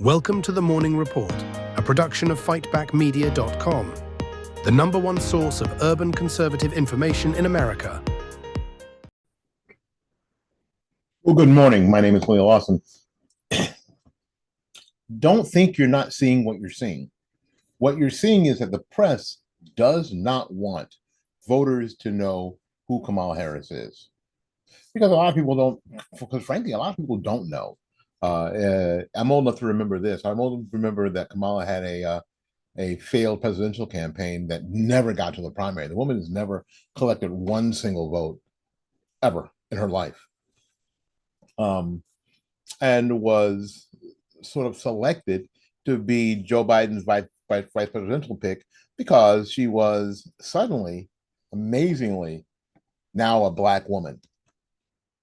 Welcome to the Morning Report, a production of fightbackmedia.com, the #1 source of urban conservative information in America. Well, good morning. My name is William Lawson. Don't think you're not seeing what you're seeing. What you're seeing is that the press does not want voters to know who Kamala Harris is. Because a lot of people don't, because frankly, a lot of people don't know. I'm old enough to remember this. I'm old enough to remember that Kamala had a failed presidential campaign that never got to the primary. The woman has never collected one single vote ever in her life. And was sort of selected to be Joe Biden's vice presidential pick because she was suddenly, amazingly, now a Black woman,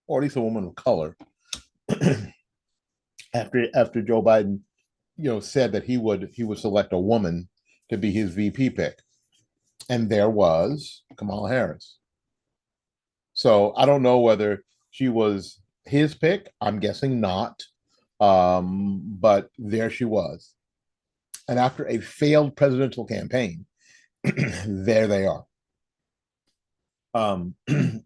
or at least a woman of color. after Joe Biden, said that he would select a woman to be his VP pick, and there was Kamala Harris. So I don't know whether she was his pick. I'm guessing not. But there she was. And after a failed presidential campaign, there they are.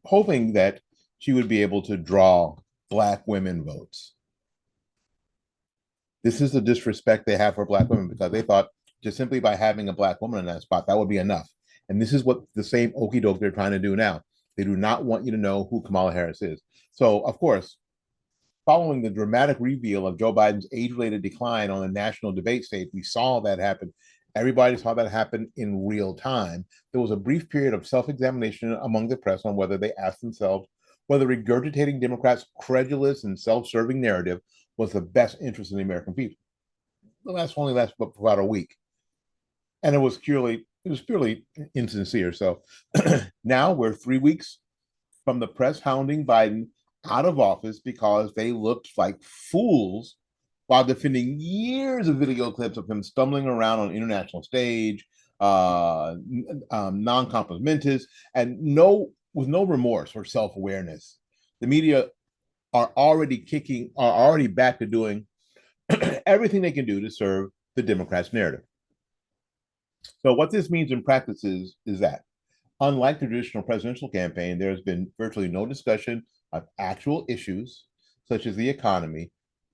Hoping that she would be able to draw Black women votes. This is the disrespect they have for Black women because they thought just simply by having a Black woman in that spot, that would be enough. And this is what the same okey doke they're trying to do now. They do not want you to know who Kamala Harris is. So, of course, following the dramatic reveal of Joe Biden's age-related decline on the national debate stage, we saw that happen. Everybody saw that happen in real time. There was a brief period of self-examination among the press on whether they asked themselves whether regurgitating Democrats' credulous and self-serving narrative was the best interest in the American people. The only lasted about a week. And it was purely insincere. So now we're 3 weeks from the press hounding Biden out of office because they looked like fools while defending years of video clips of him stumbling around on international stage, non-compos mentis, and with no remorse or self-awareness. The media are already back to doing everything they can do to serve the Democrats' narrative. So what this means in practice is that, unlike the traditional presidential campaign, there has been virtually no discussion of actual issues such as the economy,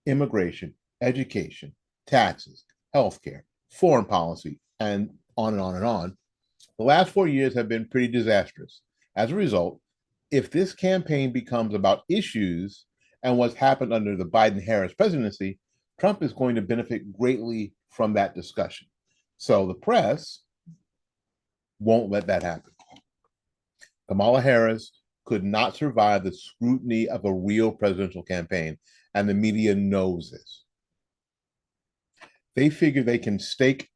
immigration, education, taxes, healthcare, foreign policy, and on and on and on. The last 4 years have been pretty disastrous. As a result, if this campaign becomes about issues and what's happened under the Biden-Harris presidency, Trump is going to benefit greatly from that discussion. So the press won't let that happen. Kamala Harris could not survive the scrutiny of a real presidential campaign, and the media knows this. They figure they can skate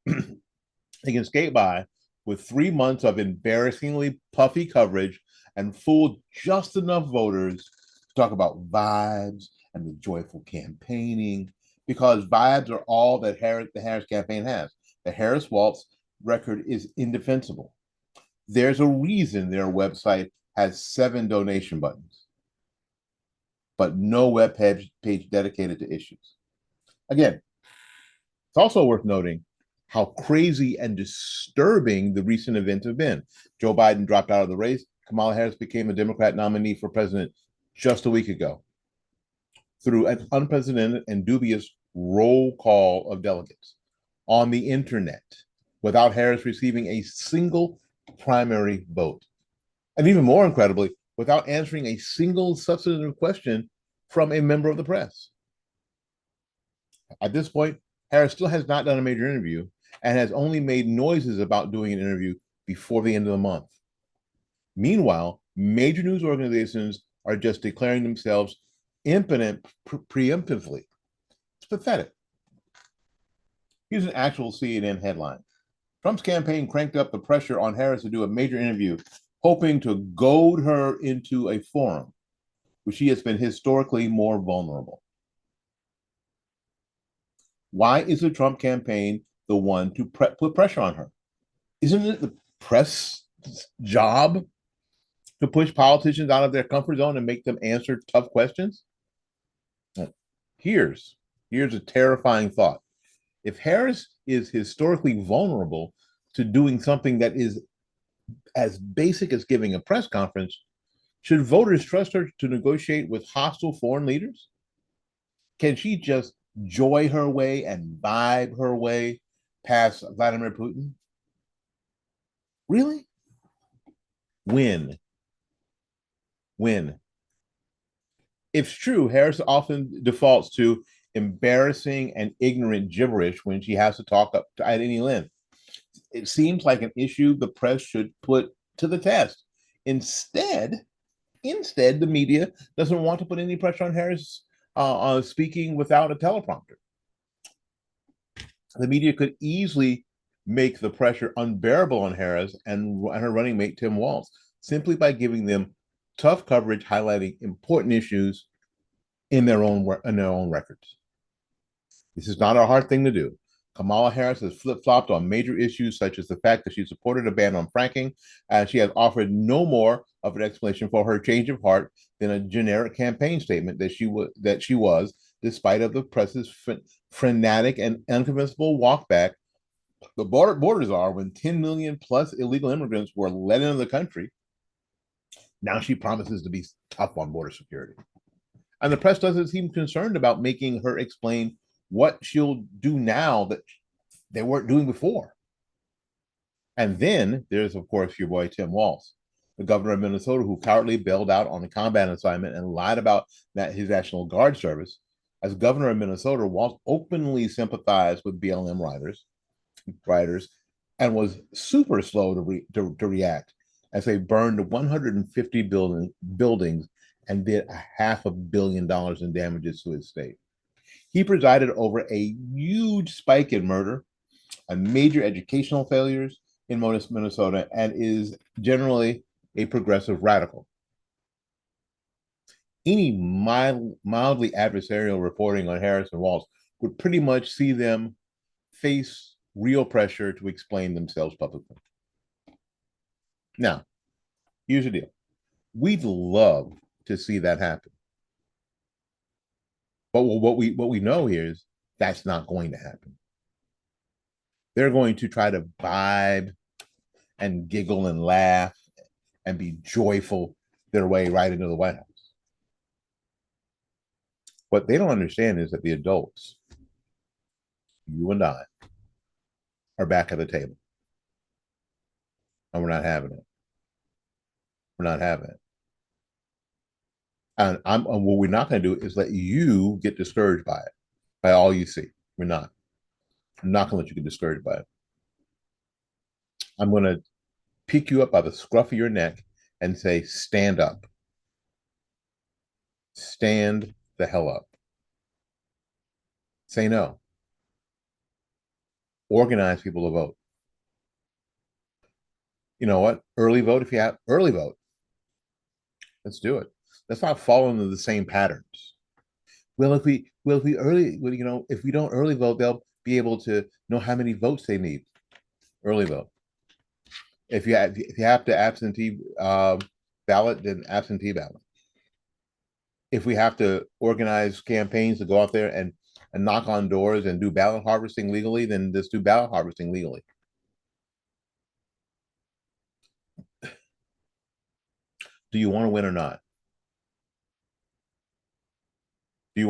by with 3 months of embarrassingly puffy coverage and fool just enough voters to talk about vibes and the joyful campaigning, because vibes are all that the Harris campaign has. The Harris Waltz record is indefensible. There's a reason their website has 7 donation buttons, but no web page dedicated to issues. Again, it's also worth noting how crazy and disturbing the recent events have been. Joe Biden dropped out of the race. Kamala Harris became a Democrat nominee for president just a week ago through an unprecedented and dubious roll call of delegates on the internet without Harris receiving a single primary vote. And even more incredibly, without answering a single substantive question from a member of the press. At this point, Harris still has not done a major interview and has only made noises about doing an interview before the end of the month. Meanwhile, major news organizations are just declaring themselves impotent preemptively. It's pathetic. Here's an actual CNN headline. Trump's campaign cranked up the pressure on Harris to do a major interview, hoping to goad her into a forum where she has been historically more vulnerable. Why is the Trump campaign the one to put pressure on her? Isn't it the press job to push politicians out of their comfort zone and make them answer tough questions? Here's a terrifying thought. If Harris is historically vulnerable to doing something that is as basic as giving a press conference, should voters trust her to negotiate with hostile foreign leaders? Can she just joy her way and vibe her way past Vladimir Putin? Really? When? When? It's true, Harris often defaults to embarrassing and ignorant gibberish when she has to talk up at any length. It seems like an issue the press should put to the test. Instead, the media doesn't want to put any pressure on Harris on speaking without a teleprompter. The media could easily make the pressure unbearable on Harris and her running mate Tim Walz simply by giving them tough coverage highlighting important issues in their own records. This is not a hard thing to do. Kamala Harris has flip-flopped on major issues such as the fact that she supported a ban on fracking, and she has offered no more of an explanation for her change of heart than a generic campaign statement that she was, despite of the press's frenetic and unconvincible walkback. The borders are when 10 million plus illegal immigrants were let into the country. Now she promises to be tough on border security. And the press doesn't seem concerned about making her explain what she'll do now that they weren't doing before. And then there's, of course, your boy Tim Walz, the governor of Minnesota, who cowardly bailed out on a combat assignment and lied about his National Guard service. As governor of Minnesota, Walz openly sympathized with BLM riders, and was super slow to react as they burned 150 buildings and did $500 million in damages to his state. He presided over a huge spike in murder and major educational failures in Minnesota and is generally a progressive radical. Any mildly adversarial reporting on Harris and Walz would pretty much see them face real pressure to explain themselves publicly. Now, here's the deal. We'd love to see that happen. But what we know here is that's not going to happen. They're going to try to vibe and giggle and laugh and be joyful their way right into the White House. What they don't understand is that the adults, you and I, are back at the table. And we're not having it. We're not having it. And what we're not going to do is let you get discouraged by it, by all you see. We're not. I'm not going to let you get discouraged by it. I'm going to pick you up by the scruff of your neck and say, stand up. Stand the hell up. Say no. Organize people to vote. You know what? Early vote, if you have early vote. Let's do it. Let's not fall into the same patterns. Well, if we early, if we don't early vote, they'll be able to know how many votes they need. Early vote. If you have to absentee ballot, then absentee ballot. If we have to organize campaigns to go out there and knock on doors and do ballot harvesting legally, then just do ballot harvesting legally. Do you want to win or not? Do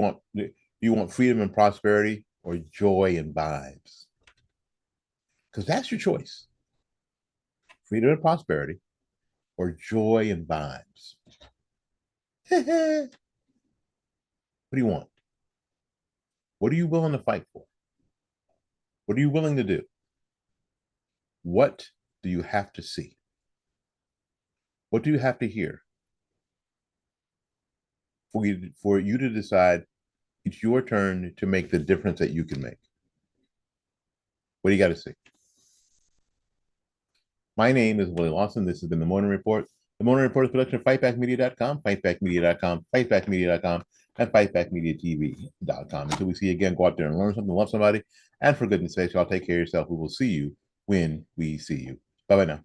you want freedom and prosperity or joy and vibes? Because that's your choice. Freedom and prosperity or joy and vibes. What do you want? What are you willing to fight for? What are you willing to do? What do you have to see? What do you have to hear for you to decide it's your turn to make the difference that you can make? What do you got to see? My name is Willie Lawson. This has been The Morning Report. The Morning Report is a production of fightbackmedia.com, fightbackmedia.com, fightbackmedia.com, and fightbackmediatv.com. Until we see you again, go out there and learn something, love somebody, and for goodness sakes, y'all take care of yourself. We will see you when we see you. Bye-bye now.